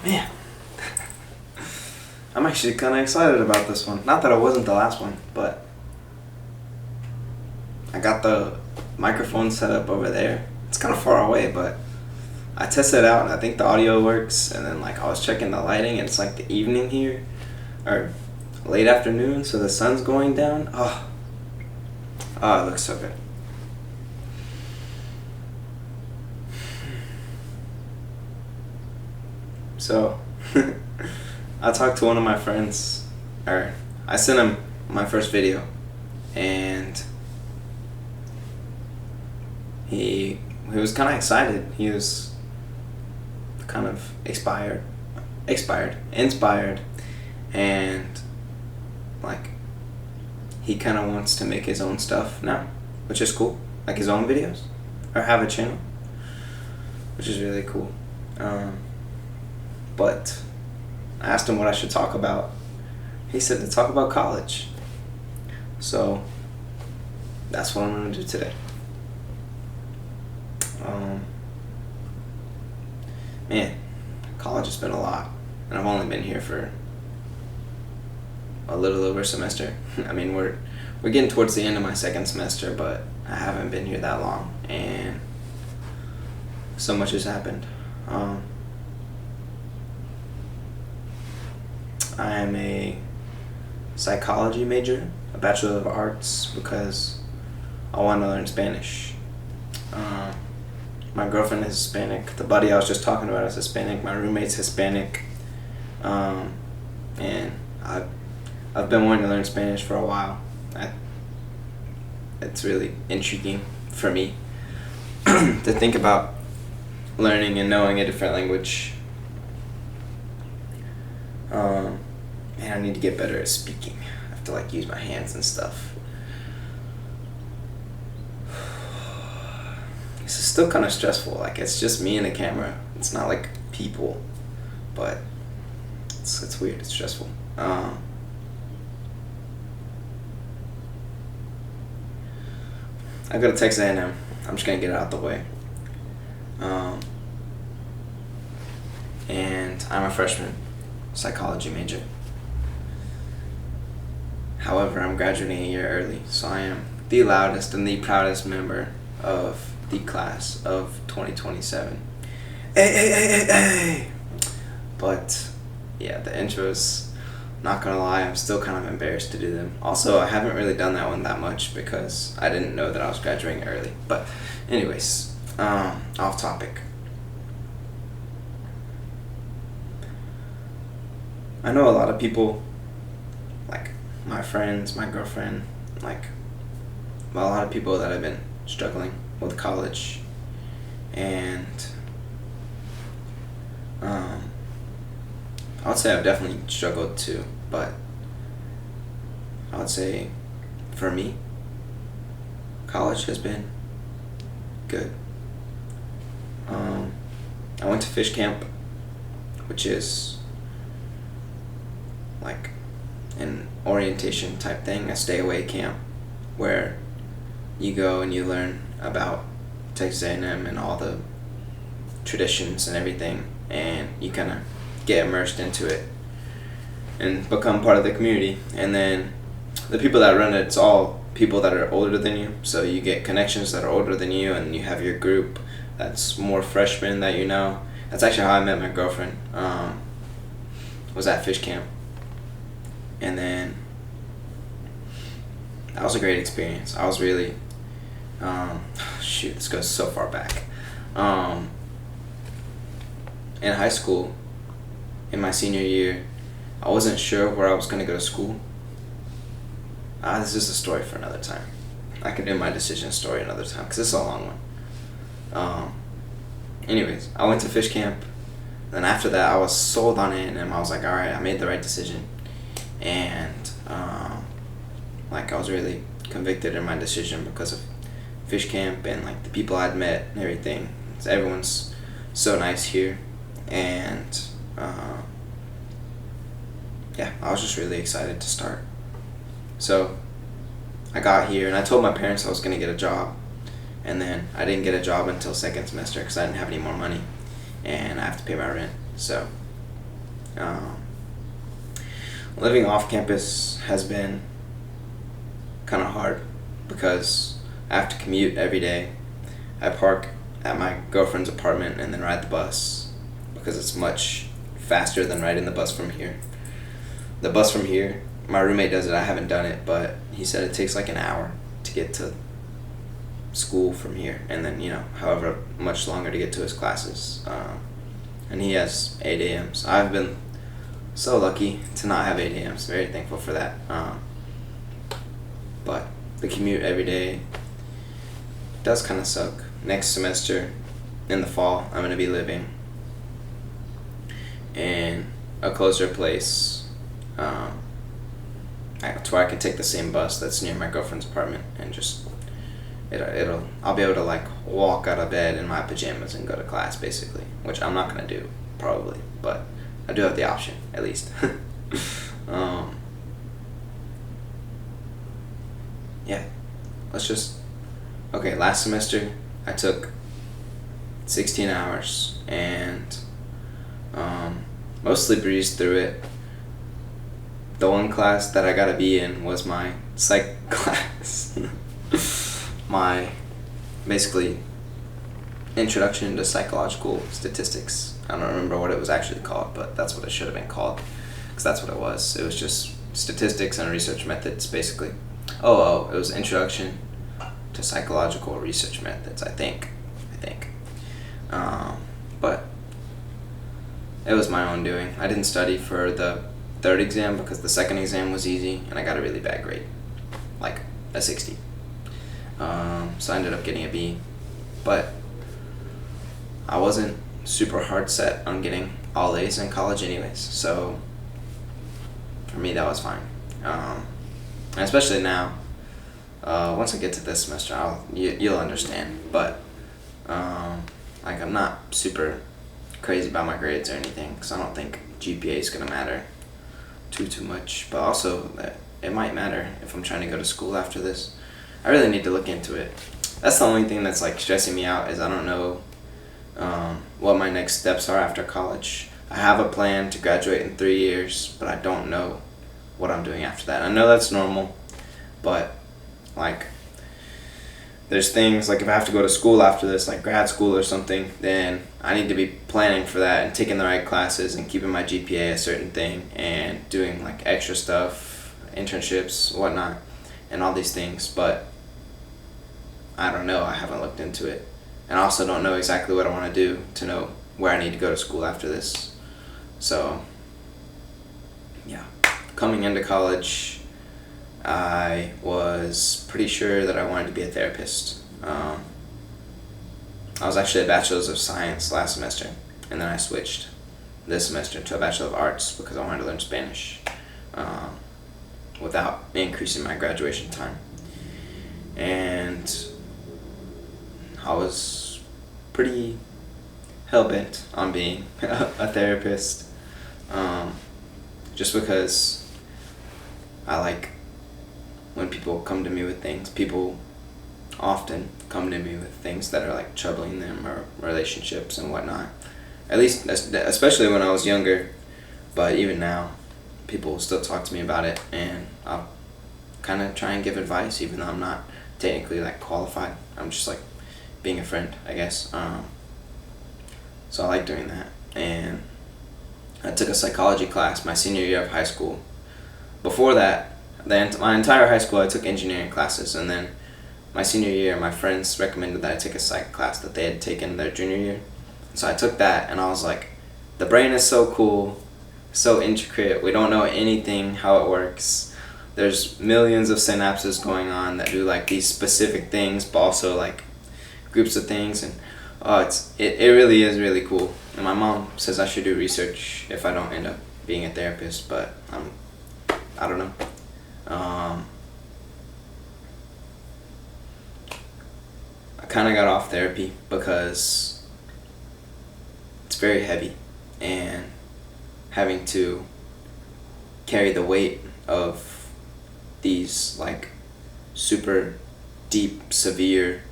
Man, I'm actually kind of excited about this one. Not that it wasn't the last one, but I got the microphone set up over there. It's kind of far away, but I tested it out and I think the audio works. And then like I was checking the lighting and it's like the evening here, or late afternoon, so the sun's going down. Oh, it looks so good. So, I talked to one of my friends, or I sent him my first video, and he was kind of excited. He was kind of inspired, and like he kind of wants to make his own stuff now, which is cool, like his own videos, or have a channel, which is really cool. But I asked him what I should talk about. He said to talk about college. So that's what I'm going to do today. Man, college has been a lot. And I've only been here for a little over a semester. I mean, we're getting towards the end of my second semester, but I haven't been here that long. And so much has happened. I am a psychology major, a Bachelor of Arts, because I want to learn Spanish. My girlfriend is Hispanic. The buddy I was just talking about is Hispanic. My roommate's Hispanic. And I've been wanting to learn Spanish for a while. It's really intriguing for me to think about learning and knowing a different language. And I need to get better at speaking. I have to like use my hands and stuff. This is still kind of stressful. Like it's just me and a camera. It's not like people, but it's weird. It's stressful. I go to Texas A&M. I'm just gonna get it out the way. And I'm a freshman, psychology major. However, I'm graduating a year early, so I am the loudest and the proudest member of the class of 2027. Hey! But yeah, the intros, not gonna lie, I'm still kind of embarrassed to do them. Also, I haven't really done that one that much because I didn't know that I was graduating early. But anyways, off topic. I know a lot of people, like my friends, my girlfriend, like a lot of people that have been struggling with college, and I would say I've definitely struggled too, but I would say for me, college has been good. I went to fish camp, which is like an orientation type thing, a stay away camp, where you go and you learn about Texas A&M and all the traditions and everything, and you kind of get immersed into it and become part of the community. And then the people that run it, it's all people that are older than you, so you get connections that are older than you, and you have your group that's more freshmen that you know. That's actually how I met my girlfriend, was at fish camp. And then that was a great experience. I was really this goes so far back. In high school, in my senior year, I wasn't sure where I was going to go to school. This is a story for another time. I could do my decision story another time because it's a long one. Anyways, I went to fish camp. Then after that, I was sold on it, and I was like, all right, I made the right decision. And like I was really convicted in my decision because of fish camp and like the people I'd met and everything. So everyone's so nice here, and yeah, I was just really excited to start. So I got here and I told my parents I was gonna get a job, and then I didn't get a job until second semester because I didn't have any more money and I have to pay my rent. So Um, Living off campus has been kind of hard because I have to commute every day. I park at my girlfriend's apartment and then ride the bus because it's much faster than riding the bus from here. The bus from here, my roommate does it, I haven't done it, but he said it takes like an hour to get to school from here, and then, however much longer to get to his classes. And he has 8 a.m.s. I've been so lucky to not have 8 a.m.s, very thankful for that. But the commute every day does kind of suck. Next semester, in the fall, I'm going to be living in a closer place, to where I can take the same bus that's near my girlfriend's apartment, and just I'll be able to like walk out of bed in my pajamas and go to class, basically, which I'm not gonna do probably, but I do have the option at least. Yeah, last semester I took 16 hours and mostly breezed through it. The one class that I got a B in was my psych class. My basically introduction to psychological statistics. I don't remember what it was actually called, but that's what it should have been called, because that's what it was. It was just statistics and research methods, basically. It was introduction to psychological research methods, I think. But it was my own doing. I didn't study for the third exam because the second exam was easy and I got a really bad grade, like a 60. So I ended up getting a B, but I wasn't super hard set on getting all A's in college anyways, so for me that was fine. And especially now, once I get to this semester, you'll understand, but I'm not super crazy about my grades or anything, because I don't think GPA is going to matter too much, but also that it might matter if I'm trying to go to school after this. I really need to look into it. That's the only thing that's like stressing me out, is I don't know what my next steps are after college. I have a plan to graduate in 3 years, but I don't know what I'm doing after that. I know that's normal, but like there's things like if I have to go to school after this, like grad school or something, then I need to be planning for that and taking the right classes and keeping my GPA a certain thing and doing like extra stuff, internships, whatnot, and all these things. But I don't know, I haven't looked into it. And I also don't know exactly what I want to do to know where I need to go to school after this. So, yeah. Coming into college, I was pretty sure that I wanted to be a therapist. I was actually a Bachelor's of Science last semester, and then I switched this semester to a Bachelor of Arts because I wanted to learn Spanish without increasing my graduation time. And I was pretty hell-bent on being a therapist, just because I like when people come to me with things. People often come to me with things that are like troubling them, or relationships and whatnot. At least, especially when I was younger, but even now, people still talk to me about it, and I'll kind of try and give advice, even though I'm not technically like qualified. I'm just like being a friend, I guess. So I like doing that. And I took a psychology class my senior year of high school. Before that, my entire high school I took engineering classes, and then my senior year my friends recommended that I take a psych class that they had taken their junior year. So I took that, and I was like, the brain is so cool, so intricate, we don't know anything how it works. There's millions of synapses going on that do like these specific things, but also like groups of things, and it really is really cool. And my mom says I should do research if I don't end up being a therapist, but I don't know. I kind of got off therapy because it's very heavy, and having to carry the weight of these like super deep, severe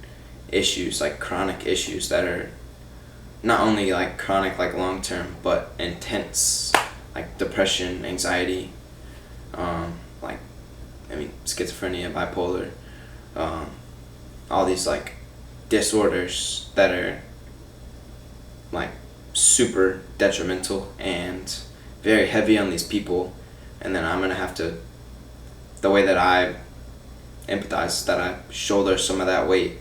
issues, like chronic issues that are not only like chronic, like long term, but intense, like depression, anxiety, like, schizophrenia, bipolar, all these like disorders that are like super detrimental and very heavy on these people. And then I'm gonna have to, the way that I empathize, that I shoulder some of that weight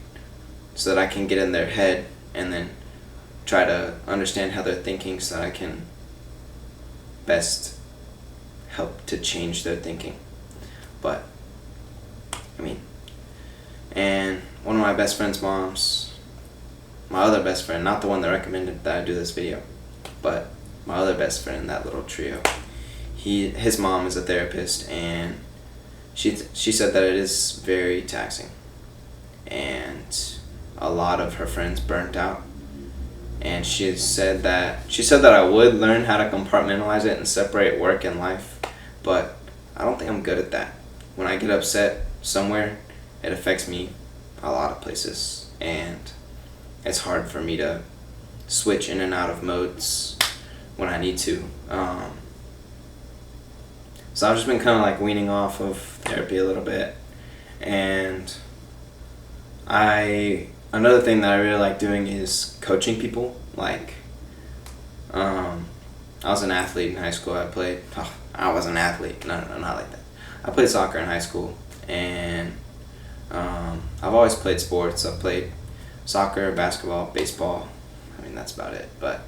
so that I can get in their head and then try to understand how they're thinking so that I can best help to change their thinking. But and one of my best friend's moms, my other best friend, not the one that recommended that I do this video, but my other best friend in that little trio, his mom is a therapist, and she said that it is very taxing, and a lot of her friends burnt out. And she said that I would learn how to compartmentalize it and separate work and life, but I don't think I'm good at that. When I get upset somewhere, it affects me a lot of places, and it's hard for me to switch in and out of modes when I need to. So I've just been kind of like weaning off of therapy a little bit, and another thing that I really like doing is coaching people. Like, I was an athlete in high school. I was an athlete. No, not like that. I played soccer in high school, and I've always played sports. I've played soccer, basketball, baseball. That's about it. But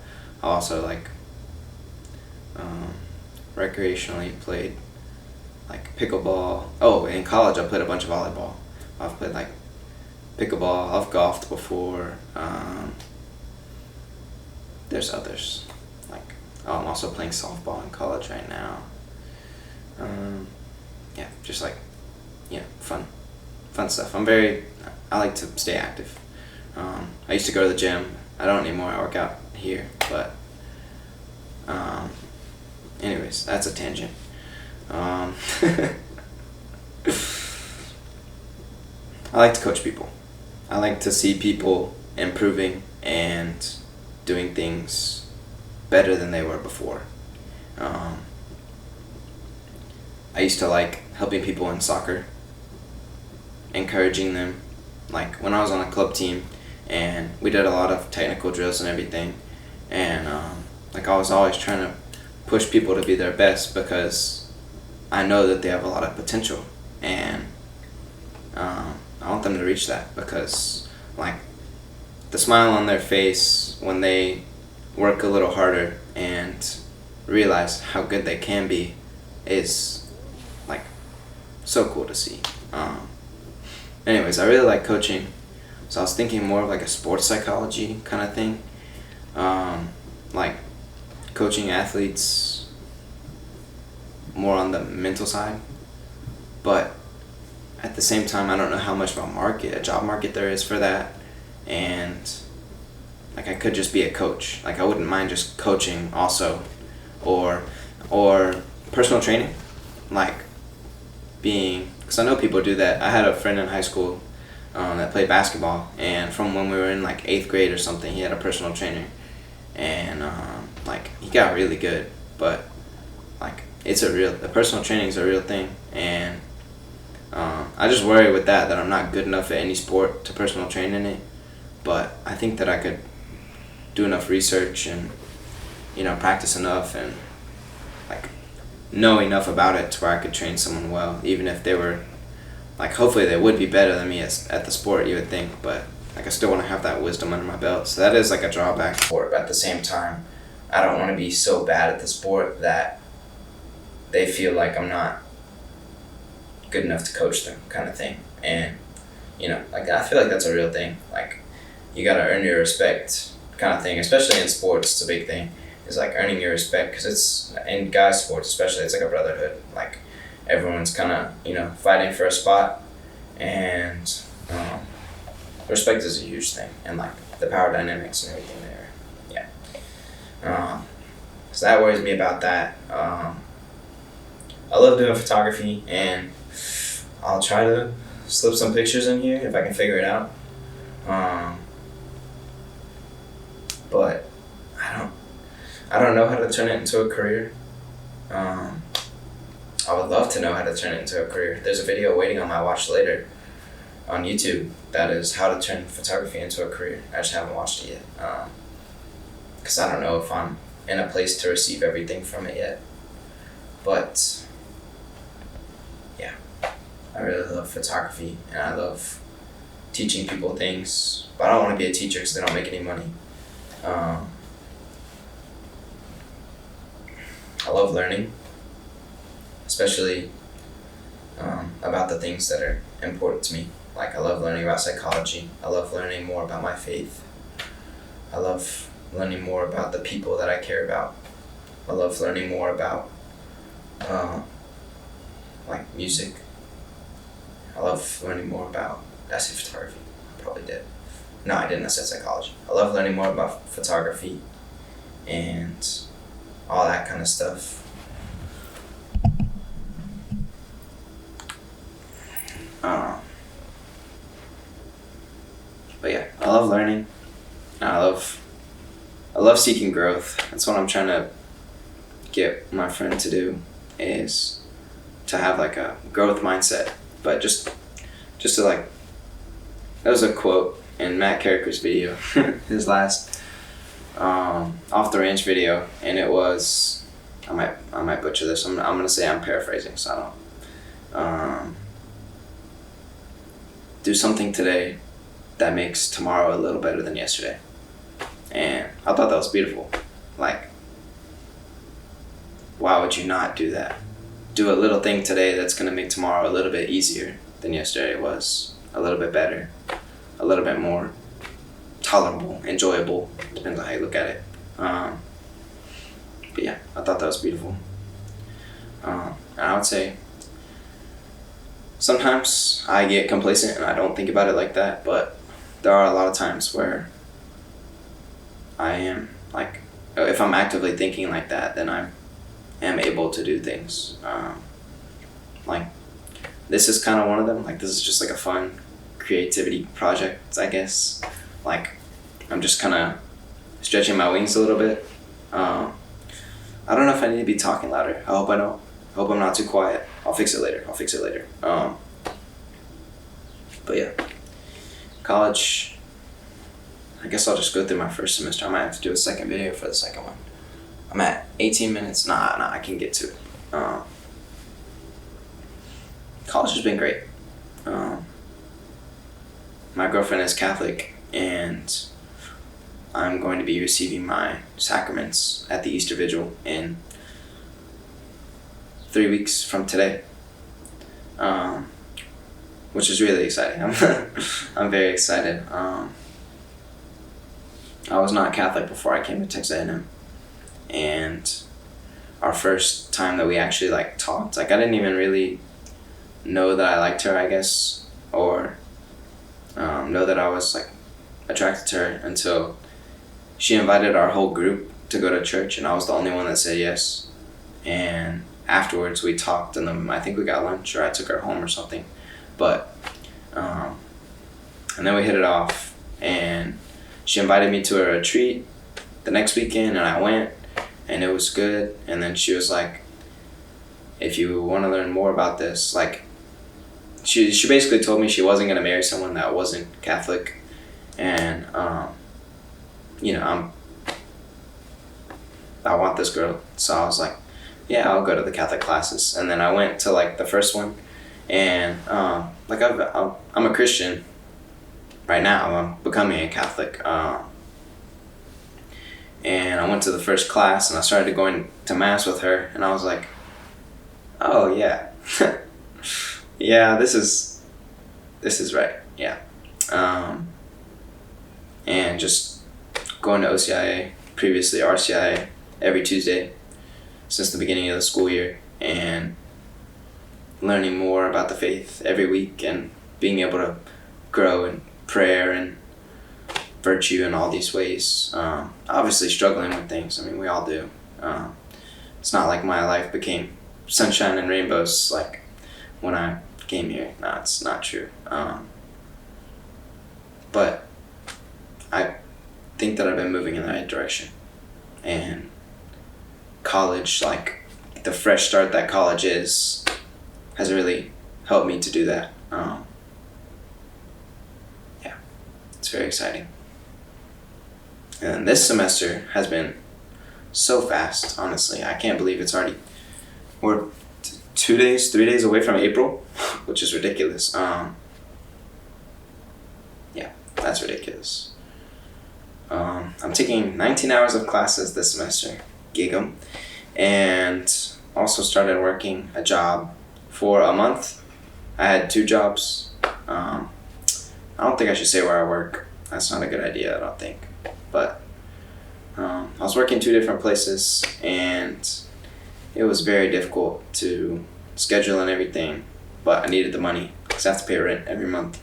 I also like recreationally played like pickleball. Oh, in college I played a bunch of volleyball. I've played like pickleball. I've golfed before. There's others. Like, I'm also playing softball in college right now. Yeah, just like, fun stuff. I like to stay active. I used to go to the gym. I don't anymore. I work out here, but anyways, that's a tangent. I like to coach people. I like to see people improving and doing things better than they were before. I used to like helping people in soccer, encouraging them. Like, when I was on a club team, and we did a lot of technical drills and everything, and like, I was always trying to push people to be their best, because I know that they have a lot of potential, and I want them to reach that, because like, the smile on their face when they work a little harder and realize how good they can be is like so cool to see. Anyways, I really like coaching, so I was thinking more of like a sports psychology kind of thing, like coaching athletes more on the mental side, but at the same time, I don't know how much of a job market there is for that, and like, I could just be a coach. Like, I wouldn't mind just coaching also, or personal training, like because I know people do that. I had a friend in high school that played basketball, and from when we were in like 8th grade or something, he had a personal trainer, and like, he got really good. But like, the personal training is a real thing, and I just worry with that I'm not good enough at any sport to personal train in it. But I think that I could do enough research and practice enough and like know enough about it to where I could train someone well, even if they were like, hopefully they would be better than me at the sport, you would think. But like, I still want to have that wisdom under my belt, so that is like a drawback for it. But at the same time, I don't want to be so bad at the sport that they feel like I'm not good enough to coach them, kind of thing. And like, I feel like that's a real thing. Like, you gotta earn your respect, kind of thing, especially in sports. It's a big thing, is like earning your respect, because it's in guys sports especially, it's like a brotherhood. Like, everyone's kind of fighting for a spot, and respect is a huge thing, and like the power dynamics and everything there. So that worries me about that. I love doing photography, and I'll try to slip some pictures in here if I can figure it out. But I don't know how to turn it into a career. Um, I would love to know how to turn it into a career. There's a video waiting on my watch later on YouTube that is how to turn photography into a career. I just haven't watched it yet. Because I don't know if I'm in a place to receive everything from it yet. But yeah, I really love photography, and I love teaching people things. But I don't want to be a teacher because they don't make any money. I love learning, especially about the things that are important to me. Like, I love learning about psychology. I love learning more about my faith. I love learning more about the people that I care about. I love learning more about like music. I love learning more about, I said photography, I probably did. No, I didn't, I said psychology. I love learning more about photography and all that kind of stuff. But yeah, I love learning. I love seeking growth. That's what I'm trying to get my friend to do, is to have like a growth mindset. But just to like, there was a quote in Matt Carricker's video, his last off the range video, and it was, I might butcher this. I'm gonna say I'm paraphrasing, so I don't. Do something today that makes tomorrow a little better than yesterday. And I thought that was beautiful. Like, why would you not do that? Do a little thing today that's gonna make tomorrow a little bit easier than yesterday was, a little bit better, a little bit more tolerable, enjoyable, depends on how you look at it. But yeah, I thought that was beautiful. And I would say sometimes I get complacent and I don't think about it like that, but there are a lot of times where I am, like, if I'm actively thinking like that, then I am able to do things. Like, this is kind of one of them. Like, this is just like a fun creativity project, I guess. Like, I'm just kind of stretching my wings a little bit. I don't know if I need to be talking louder. I hope I don't. I hope I'm not too quiet. I'll fix it later. But yeah, college, I guess I'll just go through my first semester. I might have to do a second video for the second one. I'm at 18 minutes. Nah, I can get to it. College has been great. My girlfriend is Catholic, and I'm going to be receiving my sacraments at the Easter Vigil in 3 weeks from today, which is really exciting. I'm very excited. I was not Catholic before I came to Texas A&M, and our first time that we actually like talked, like, I didn't even really know that I liked her, I guess, or know that I was like attracted to her until she invited our whole group to go to church, and I was the only one that said yes. And afterwards we talked, and then I think we got lunch, or I took her home or something, but and then we hit it off, and she invited me to a retreat the next weekend, and I went, and it was good. And then she was like, if you want to learn more about this, like, she basically told me she wasn't going to marry someone that wasn't Catholic, and I want this girl. So I was like, yeah, I'll go to the Catholic classes. And then I went to like the first one, and like, I'm a Christian right now. I'm becoming a Catholic, and I went to the first class, and I started going to mass with her, and I was like, oh yeah, yeah, this is right, yeah. And just going to OCIA, previously RCIA, every Tuesday since the beginning of the school year, and learning more about the faith every week, and being able to grow in prayer and virtue in all these ways. Obviously struggling with things. I mean, we all do. It's not like my life became sunshine and rainbows like when I came here. No, it's not true. But I think that I've been moving in the right direction. And college, like, the fresh start that college is has really helped me to do that. Yeah, it's very exciting. And this semester has been so fast, honestly. I can't believe it's already, we're 3 days away from April, which is ridiculous. Yeah, that's ridiculous. I'm taking 19 hours of classes this semester, gig 'em, and also started working a job for a month. I had 2 jobs. I don't think I should say where I work. That's not a good idea, I don't think. But I was working 2 different places, and it was very difficult to schedule and everything, but I needed the money because I have to pay rent every month.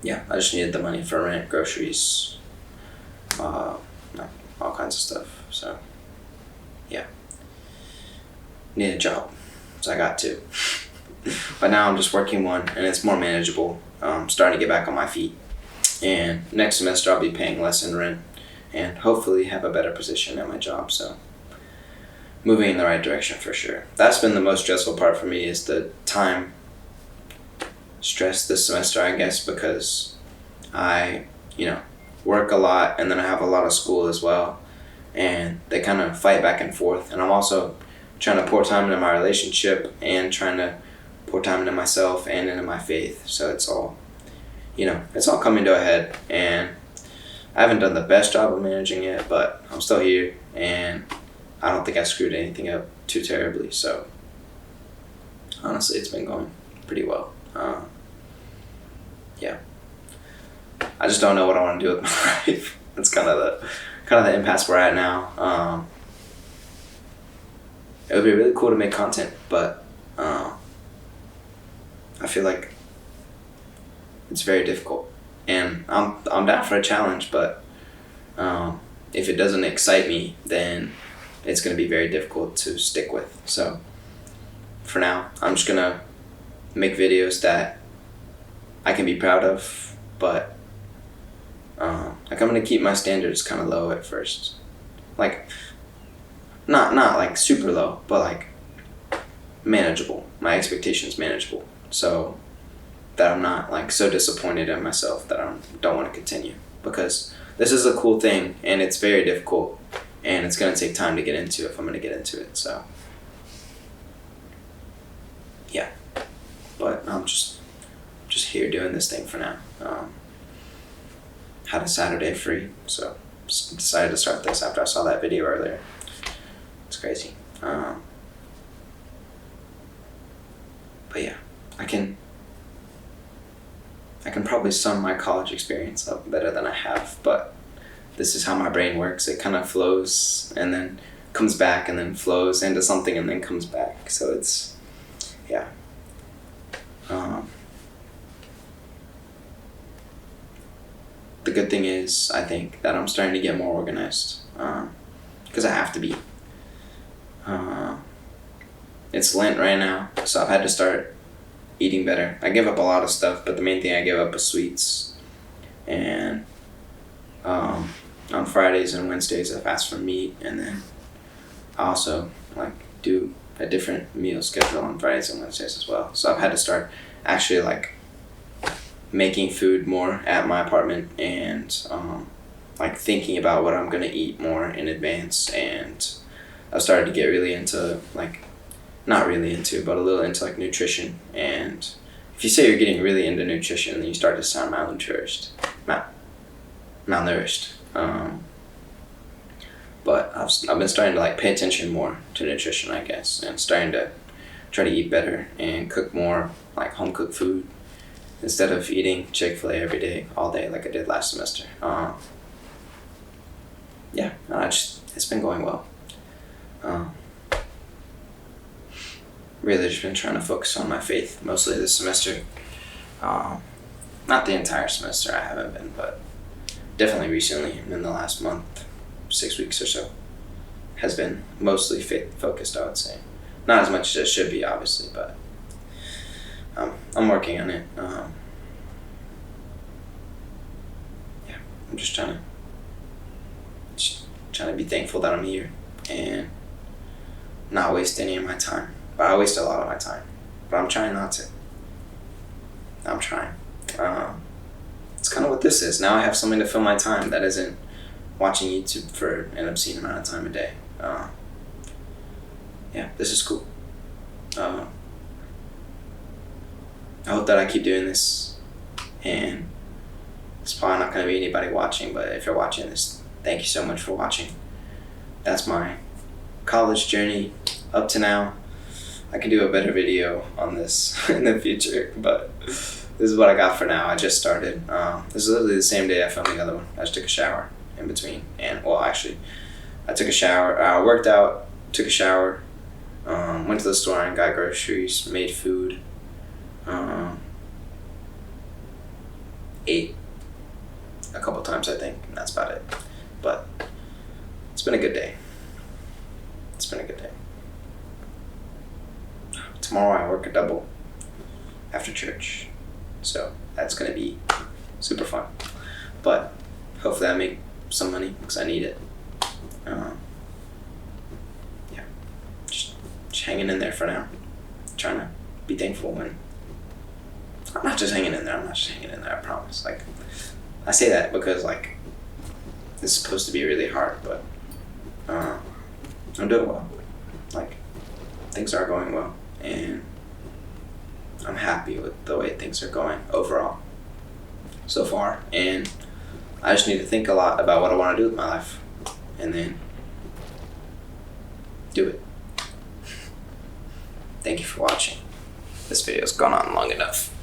Yeah, I just needed the money for rent, groceries, all kinds of stuff. So, yeah, need a job, so I got 2. But now I'm just working 1, and it's more manageable. Starting to get back on my feet, and next semester I'll be paying less in rent, and hopefully have a better position at my job. So, moving in the right direction for sure. That's been the most stressful part for me, is the time stress this semester, I guess, because I, work a lot, and then I have a lot of school as well, and they kind of fight back and forth. And I'm also trying to pour time into my relationship and trying to pour time into myself and into my faith. So it's all, it's all coming to a head, and I haven't done the best job of managing it, but I'm still here, and I don't think I screwed anything up too terribly. So honestly, it's been going pretty well. Yeah, I just don't know what I want to do with my life. That's kind of the impasse we're at now. It would be really cool to make content, but I feel like it's very difficult, and I'm down for a challenge, but if it doesn't excite me, then it's going to be very difficult to stick with. So for now, I'm just going to make videos that I can be proud of, but I'm going to keep my standards kind of low at first. Like, not like super low, but like manageable. My expectations manageable, so that I'm not like so disappointed in myself that I don't want to continue, because this is a cool thing, and it's very difficult, and it's going to take time to get into if I'm going to get into it. So yeah, but I'm just here doing this thing for now. Had a Saturday free, so just decided to start this after I saw that video earlier. It's crazy. But yeah, I can probably sum my college experience up better than I have, but this is how my brain works. It kind of flows and then comes back and then flows into something and then comes back. So it's, yeah. The good thing is, I think, that I'm starting to get more organized, because I have to be. It's Lent right now, so I've had to start eating better. I give up a lot of stuff, but the main thing I give up is sweets. And on Fridays and Wednesdays I fast from meat, and then I also do a different meal schedule on Fridays and Wednesdays as well. So I've had to start actually making food more at my apartment, and thinking about what I'm gonna eat more in advance. And I've started to get really into not really into, but a little into nutrition. And if you say you're getting really into nutrition, then you start to sound malnourished. But I've been starting to pay attention more to nutrition, I guess, and starting to try to eat better and cook more home cooked food instead of eating Chick-fil-A every day, all day, like I did last semester. Yeah, it's been going well. Really just been trying to focus on my faith mostly this semester. Not the entire semester, I haven't been, but definitely recently, in the last month, 6 weeks or so, has been mostly faith focused, I would say. Not as much as it should be, obviously, but I'm working on it. Yeah, I'm just trying trying to be thankful that I'm here and not waste any of my time. But I waste a lot of my time. But I'm trying not to. I'm trying. It's kind of what this is. Now I have something to fill my time that isn't watching YouTube for an obscene amount of time a day. Yeah, this is cool. I hope that I keep doing this, and it's probably not going to be anybody watching, but if you're watching this, thank you so much for watching. That's my college journey up to now. I can do a better video on this in the future, but this is what I got for now. I just started. This is literally the same day I filmed the other one. I just took a shower in between, and well, actually, I took a shower, worked out, took a shower, went to the store and got groceries, made food, ate a couple times, I think, and that's about it. But it's been a good day. It's been a good day. Tomorrow I work a double after church, so that's gonna be super fun. But hopefully I make some money because I need it. Yeah, just hanging in there for now. Trying to be thankful, and I'm not just hanging in there. I promise. Like, I say that because like it's supposed to be really hard, but I'm doing well. Like, things are going well, and I'm happy with the way things are going overall so far. And I just need to think a lot about what I want to do with my life, and then do it. Thank you for watching. This video's gone on long enough.